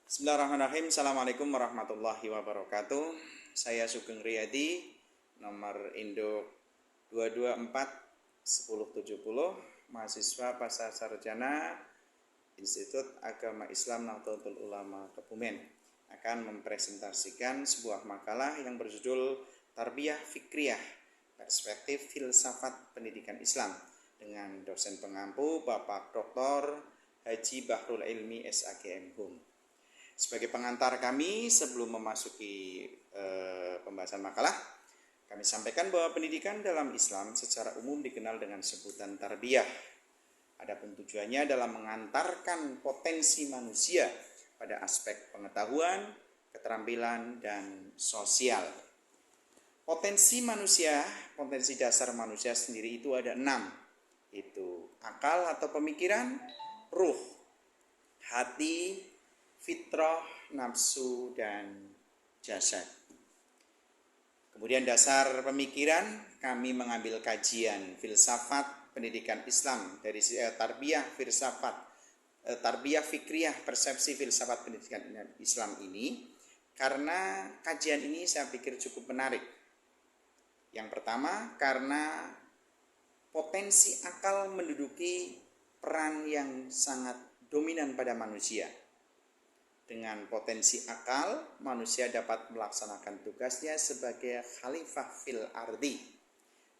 Bismillahirrahmanirrahim. Assalamualaikum warahmatullahi wabarakatuh. Saya Sugeng Riyadi, nomor induk 224-1070, mahasiswa Pasca Sarjana Institut Agama Islam Nahdlatul Ulama Kebumen, akan mempresentasikan sebuah makalah yang berjudul Tarbiyah Fikriyah, Perspektif Filsafat Pendidikan Islam, dengan dosen pengampu Bapak Dr. Haji Bahrul Ilmi SAGM Hum. Sebagai pengantar kami sebelum memasuki pembahasan makalah, kami sampaikan bahwa pendidikan dalam Islam secara umum dikenal dengan sebutan tarbiyah. Adapun tujuannya adalah mengantarkan potensi manusia pada aspek pengetahuan, keterampilan, dan sosial. Potensi manusia, potensi dasar manusia sendiri itu ada 6, yaitu akal atau pemikiran, ruh, hati, fitrah, nafsu, dan jasad. Kemudian dasar pemikiran, kami mengambil kajian filsafat pendidikan Islam dari tarbiyah filsafat, tarbiyah fikriyah, persepsi filsafat pendidikan Islam ini, karena kajian ini saya pikir cukup menarik. Yang pertama, karena potensi akal menduduki peran yang sangat dominan pada manusia. Dengan potensi akal, manusia dapat melaksanakan tugasnya sebagai khalifah fil ardi.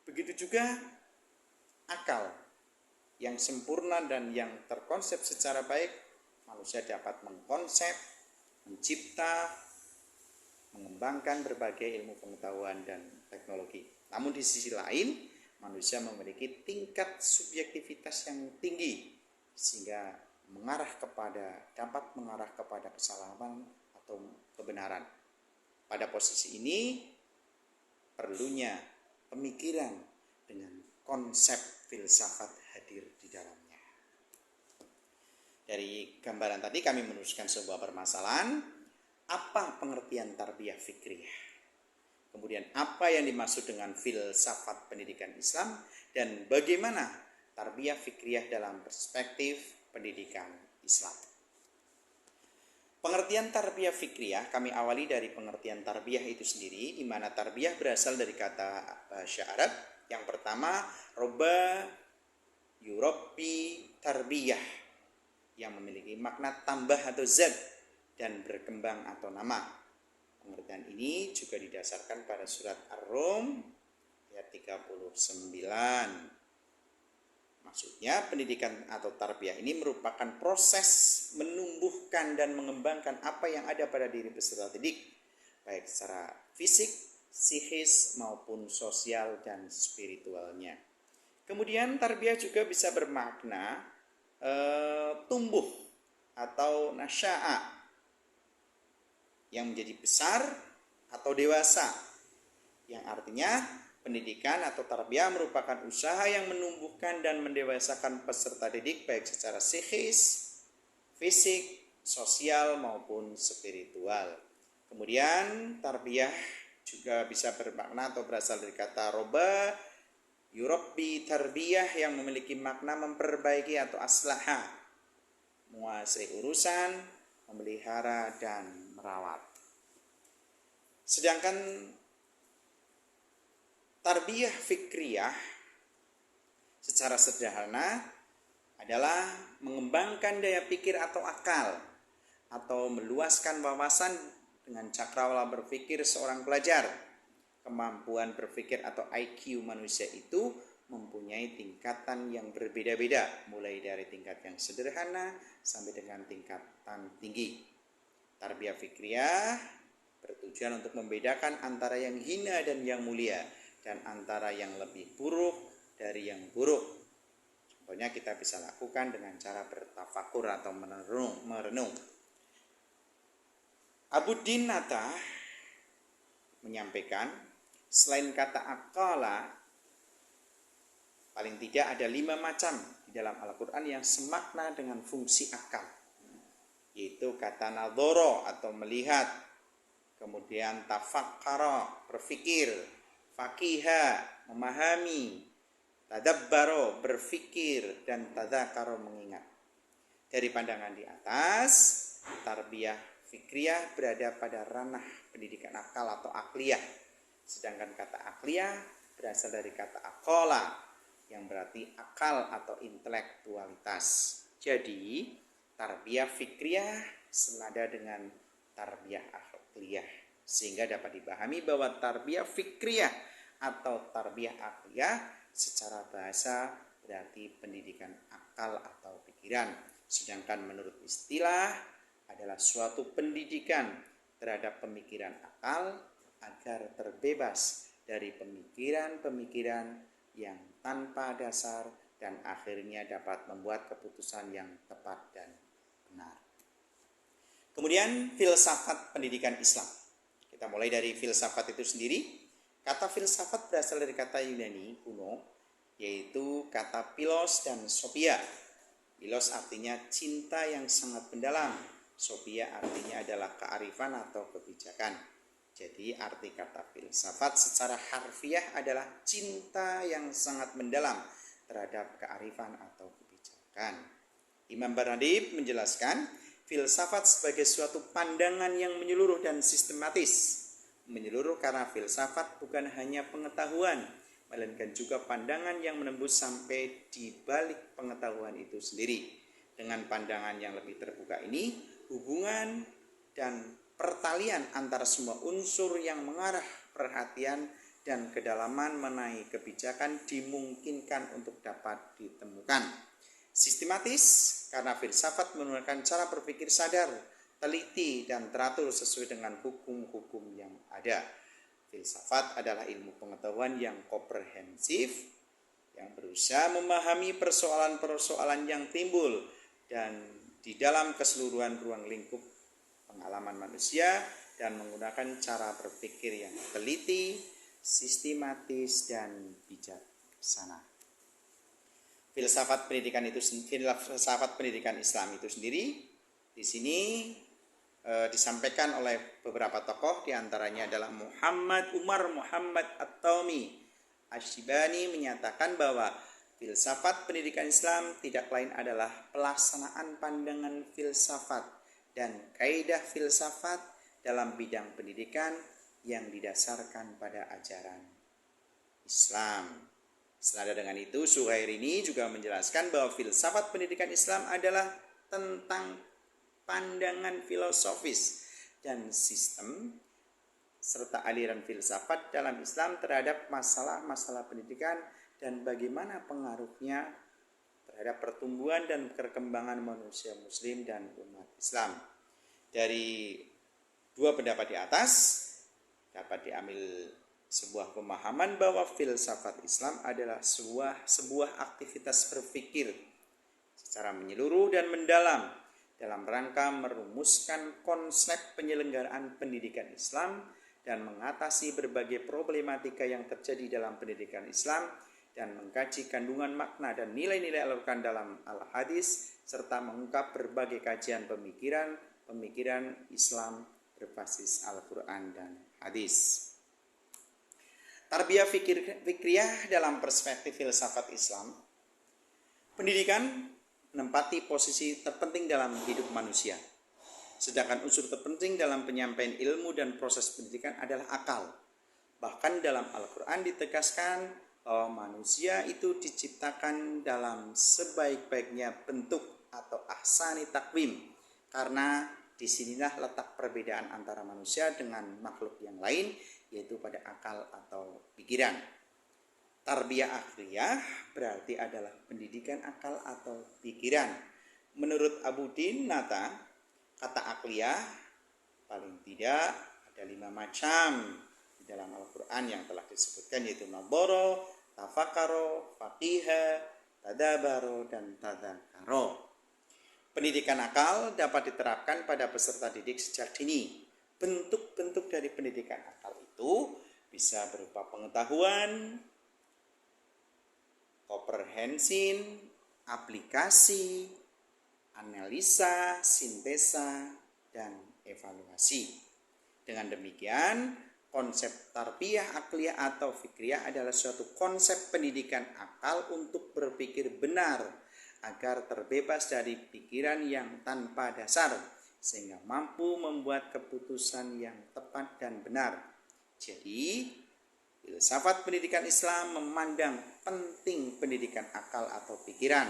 Begitu juga akal yang sempurna dan yang terkonsep secara baik, manusia dapat mengkonsep, mencipta, mengembangkan berbagai ilmu pengetahuan dan teknologi. Namun di sisi lain, manusia memiliki tingkat subjektivitas yang tinggi sehingga dapat mengarah kepada kesalahan atau kebenaran. Pada posisi ini perlunya pemikiran dengan konsep filsafat hadir di dalamnya. Dari gambaran tadi kami menuliskan sebuah permasalahan, apa pengertian tarbiyah fikriyah? Kemudian apa yang dimaksud dengan filsafat pendidikan Islam, dan bagaimana tarbiyah fikriyah dalam perspektif pendidikan Islam. Pengertian tarbiyah fikriyah kami awali dari pengertian tarbiyah itu sendiri, di mana tarbiyah berasal dari kata bahasa Arab. Yang pertama, roba yurabbi tarbiyah, yang memiliki makna tambah atau zat dan berkembang atau nama. Pengertian ini juga didasarkan pada surat Ar-Rum ayat 39. Maksudnya pendidikan atau tarbiyah ini merupakan proses menumbuhkan dan mengembangkan apa yang ada pada diri peserta didik, baik secara fisik, psikis, maupun sosial dan spiritualnya. Kemudian tarbiyah juga bisa bermakna tumbuh atau nasya'a, yang menjadi besar atau dewasa, yang artinya pendidikan atau tarbiyah merupakan usaha yang menumbuhkan dan mendewasakan peserta didik baik secara psikis, fisik, sosial maupun spiritual. Kemudian tarbiyah juga bisa bermakna atau berasal dari kata roba yurabbi tarbiyah, yang memiliki makna memperbaiki atau aslaha, menguasai urusan, memelihara dan merawat. Sedangkan tarbiyah fikriyah secara sederhana adalah mengembangkan daya pikir atau akal, atau meluaskan wawasan dengan cakrawala berpikir seorang pelajar. Kemampuan berpikir atau IQ manusia itu mempunyai tingkatan yang berbeda-beda, mulai dari tingkat yang sederhana sampai dengan tingkatan tinggi. Tarbiyah fikriyah bertujuan untuk membedakan antara yang hina dan yang mulia, dan antara yang lebih buruk dari yang buruk. Contohnya kita bisa lakukan dengan cara bertafakur atau merenung. Abuddin Natah menyampaikan, selain kata akala, paling tidak ada 5 macam di dalam Al-Quran yang semakna dengan fungsi akal, yaitu kata nadhoro atau melihat, kemudian tafakkara berpikir, fakiha memahami, tadabbaro berpikir, dan tadzakaro mengingat. Dari pandangan di atas, tarbiyah fikriyah berada pada ranah pendidikan akal atau akliyah. Sedangkan kata akliyah berasal dari kata akola yang berarti akal atau intelektualitas. Jadi tarbiyah fikriyah senada dengan tarbiyah akliyah, sehingga dapat dipahami bahwa tarbiyah fikriyah atau tarbiyah akliyah secara bahasa berarti pendidikan akal atau pikiran. Sedangkan menurut istilah adalah suatu pendidikan terhadap pemikiran akal agar terbebas dari pemikiran-pemikiran yang tanpa dasar dan akhirnya dapat membuat keputusan yang tepat dan benar. Kemudian filsafat pendidikan Islam. Kita mulai dari filsafat itu sendiri. Kata filsafat berasal dari kata Yunani kuno, yaitu kata philos dan sophia. Philos artinya cinta yang sangat mendalam. Sophia artinya adalah kearifan atau kebijakan. Jadi arti kata filsafat secara harfiah adalah cinta yang sangat mendalam terhadap kearifan atau kebijakan. Imam Baradib menjelaskan filsafat sebagai suatu pandangan yang menyeluruh dan sistematis. Menyeluruh karena filsafat bukan hanya pengetahuan, melainkan juga pandangan yang menembus sampai di balik pengetahuan itu sendiri. Dengan pandangan yang lebih terbuka ini, hubungan dan pertalian antara semua unsur yang mengarah perhatian dan kedalaman mengenai kebijakan dimungkinkan untuk dapat ditemukan. Sistematis karena filsafat menggunakan cara berpikir sadar, teliti, dan teratur sesuai dengan hukum-hukum yang ada. Filsafat adalah ilmu pengetahuan yang komprehensif, yang berusaha memahami persoalan-persoalan yang timbul dan di dalam keseluruhan ruang lingkup pengalaman manusia dan menggunakan cara berpikir yang teliti, sistematis, dan bijaksana. Filsafat pendidikan Islam itu sendiri di sini disampaikan oleh beberapa tokoh, diantaranya adalah Umar Muhammad At-Taumi Ash-Shibani menyatakan bahwa filsafat pendidikan Islam tidak lain adalah pelaksanaan pandangan filsafat dan kaidah filsafat dalam bidang pendidikan yang didasarkan pada ajaran Islam. Senada dengan itu, Suhairini juga menjelaskan bahwa filsafat pendidikan Islam adalah tentang pandangan filosofis dan sistem serta aliran filsafat dalam Islam terhadap masalah-masalah pendidikan dan bagaimana pengaruhnya terhadap pertumbuhan dan perkembangan manusia muslim dan umat Islam. Dari dua pendapat di atas dapat diambil sebuah pemahaman bahwa filsafat Islam adalah sebuah aktivitas berpikir secara menyeluruh dan mendalam dalam rangka merumuskan konsep penyelenggaraan pendidikan Islam dan mengatasi berbagai problematika yang terjadi dalam pendidikan Islam dan mengkaji kandungan makna dan nilai-nilai Al-Quran dalam Al-Hadis serta mengungkap berbagai kajian pemikiran Islam berbasis Al-Quran dan Hadis. Tarbiyah fikriyah dalam perspektif filsafat Islam. Pendidikan menempati posisi terpenting dalam hidup manusia. Sedangkan unsur terpenting dalam penyampaian ilmu dan proses pendidikan adalah akal. Bahkan dalam Al-Quran ditegaskan bahwa manusia itu diciptakan dalam sebaik-baiknya bentuk atau ahsani takwim. Karena disinilah letak perbedaan antara manusia dengan makhluk yang lain, yaitu pada akal atau pikiran. Tarbiyah akliyah berarti adalah pendidikan akal atau pikiran. Menurut Abu Din Nata, kata akliyah paling tidak ada 5 macam di dalam Al-Quran yang telah disebutkan, yaitu naboro, tafakaro, faqiha, tadabaro, dan tadakaro. Pendidikan akal dapat diterapkan pada peserta didik sejak dini. Bentuk-bentuk dari pendidikan akal itu bisa berupa pengetahuan, komprehensin, aplikasi, analisa, sintesa, dan evaluasi. Dengan demikian, konsep tarbiyah akliyah atau fikriyah adalah suatu konsep pendidikan akal untuk berpikir benar agar terbebas dari pikiran yang tanpa dasar sehingga mampu membuat keputusan yang tepat dan benar. Jadi, filsafat pendidikan Islam memandang penting pendidikan akal atau pikiran.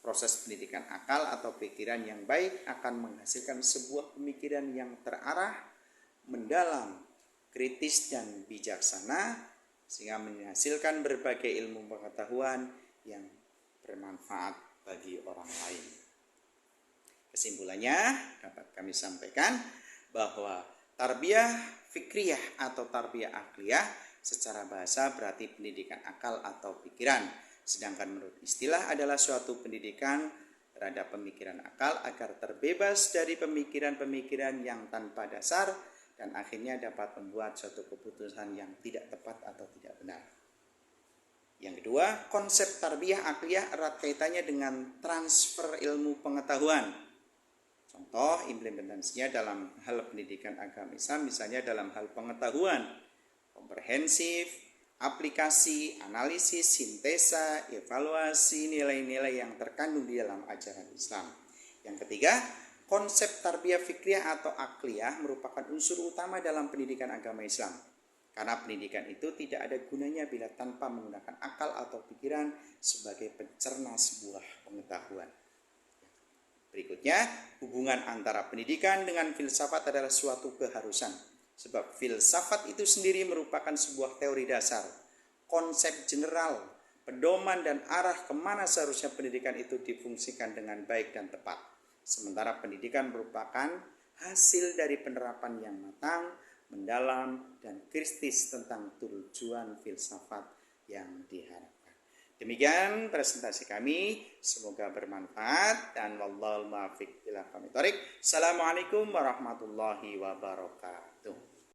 Proses pendidikan akal atau pikiran yang baik akan menghasilkan sebuah pemikiran yang terarah, mendalam, kritis, dan bijaksana, sehingga menghasilkan berbagai ilmu pengetahuan yang bermanfaat bagi orang lain. Kesimpulannya dapat kami sampaikan bahwa tarbiyah fikriyah atau tarbiyah akliyah secara bahasa berarti pendidikan akal atau pikiran, sedangkan menurut istilah adalah suatu pendidikan terhadap pemikiran akal agar terbebas dari pemikiran-pemikiran yang tanpa dasar dan akhirnya dapat membuat suatu keputusan yang tidak tepat atau tidak benar. Yang kedua, konsep tarbiyah akliyah erat kaitannya dengan transfer ilmu pengetahuan. Contoh implementasinya dalam hal pendidikan agama Islam, misalnya dalam hal pengetahuan komprehensif, aplikasi, analisis, sintesa, evaluasi nilai-nilai yang terkandung di dalam ajaran Islam. Yang ketiga, konsep tarbiyah fikriyah atau akliyah merupakan unsur utama dalam pendidikan agama Islam. Karena pendidikan itu tidak ada gunanya bila tanpa menggunakan akal atau pikiran sebagai pencerna sebuah pengetahuan. Berikutnya, hubungan antara pendidikan dengan filsafat adalah suatu keharusan. Sebab filsafat itu sendiri merupakan sebuah teori dasar, konsep general, pedoman dan arah kemana seharusnya pendidikan itu difungsikan dengan baik dan tepat. Sementara pendidikan merupakan hasil dari penerapan yang matang, mendalam, dan kritis tentang tujuan filsafat yang diharapkan. Demikian presentasi kami, semoga bermanfaat dan wallahul muwaffiq ila aqwamit thoriq. Assalamualaikum warahmatullahi wabarakatuh.